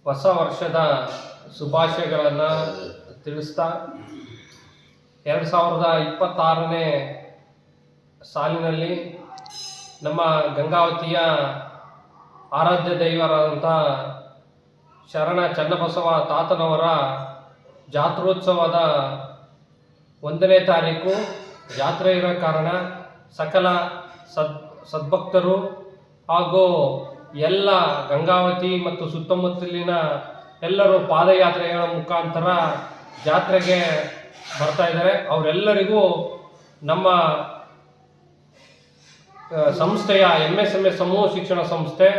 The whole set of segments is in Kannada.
ಹೊಸ ವರ್ಷದ ಶುಭಾಶಯಗಳನ್ನು ತಿಳಿಸ್ತಾ 2026ನೇ ಸಾಲಿನಲ್ಲಿ ನಮ್ಮ ಗಂಗಾವತಿಯ ಆರಾಧ್ಯ ದೈವರಾದಂಥ ಶರಣ ಚನ್ನಬಸವ ತಾತನವರ ಜಾತ್ರೋತ್ಸವದ 1ನೇ ತಾರೀಕು ಜಾತ್ರೆ ಇರೋ ಕಾರಣ ಸಕಲ ಸದ್ಭಕ್ತರು ಹಾಗೂ ಎಲ್ಲ ಗಂಗಾವತಿ ಮತ್ತು ಸುತ್ತಮುತ್ತಲಿನ ಎಲ್ಲರೂ ಪಾದಯಾತ್ರೆಗಳ ಮುಖಾಂತರ ಜಾತ್ರೆಗೆ ಬರ್ತಾ ಇದ್ದಾರೆ. ಅವರೆಲ್ಲರಿಗೂ ನಮ್ಮ ಸಂಸ್ಥೆಯ MSMS ಸಮೂಹ ಶಿಕ್ಷಣ ಸಂಸ್ಥೆ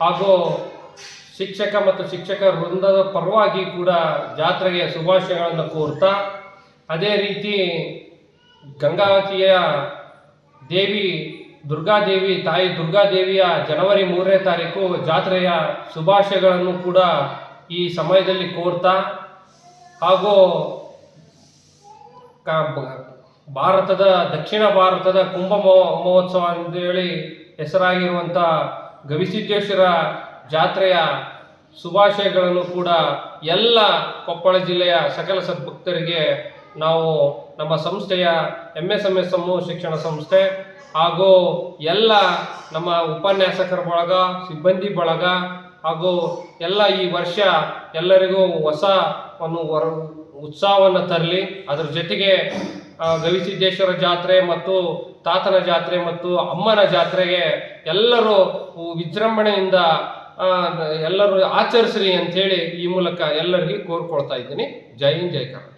ಹಾಗೂ ಶಿಕ್ಷಕ ಮತ್ತು ಶಿಕ್ಷಕರ ವೃಂದದ ಪರವಾಗಿ ಕೂಡ ಜಾತ್ರೆಗೆ ಶುಭಾಶಯಗಳನ್ನು ಕೋರ್ತಾ, ಅದೇ ರೀತಿ ಗಂಗಾವತಿಯ ದೇವಿ ದುರ್ಗಾದೇವಿ ತಾಯಿ ದುರ್ಗಾದೇವಿಯ ಜನವರಿ 3ನೇ ತಾರೀಕು ಜಾತ್ರೆಯ ಶುಭಾಶಯಗಳನ್ನು ಕೂಡ ಈ ಸಮಯದಲ್ಲಿ ಕೋರ್ತಾ, ಹಾಗೂ ಭಾರತದ ದಕ್ಷಿಣ ಭಾರತದ ಕುಂಭ ಮಹೋತ್ಸವ ಅಂತೇಳಿ ಹೆಸರಾಗಿರುವಂಥ ಗವಿಸಿದ್ದೇಶ್ವರ ಜಾತ್ರೆಯ ಶುಭಾಶಯಗಳನ್ನು ಕೂಡ ಎಲ್ಲ ಕೊಪ್ಪಳ ಜಿಲ್ಲೆಯ ಸಕಲ ಸದ್ಭಕ್ತರಿಗೆ ನಾವು ನಮ್ಮ ಸಂಸ್ಥೆಯ MSMS ಸಮೂಹ ಶಿಕ್ಷಣ ಸಂಸ್ಥೆ ಹಾಗೂ ಎಲ್ಲ ನಮ್ಮ ಉಪನ್ಯಾಸಕರ ಬಳಗ, ಸಿಬ್ಬಂದಿ ಬಳಗ ಹಾಗೂ ಎಲ್ಲ ಈ ವರ್ಷ ಎಲ್ಲರಿಗೂ ಹೊಸ ಒಂದು ಉತ್ಸಾಹವನ್ನು ತರಲಿ. ಅದರ ಜೊತೆಗೆ ಗವಿಸಿದ್ದೇಶ್ವರ ಜಾತ್ರೆ ಮತ್ತು ತಾತನ ಜಾತ್ರೆ ಮತ್ತು ಅಮ್ಮನ ಜಾತ್ರೆಗೆ ಎಲ್ಲರೂ ವಿಜೃಂಭಣೆಯಿಂದ ಎಲ್ಲರೂ ಆಚರಿಸ್ರಿ ಅಂಥೇಳಿ ಈ ಮೂಲಕ ಎಲ್ಲರಿಗೂ ಕೋರ್ಕೊಳ್ತಾ ಇದ್ದೀನಿ. ಜೈ ಹಿಂದ್, ಜೈ ಕರ್ನಾಟಕ.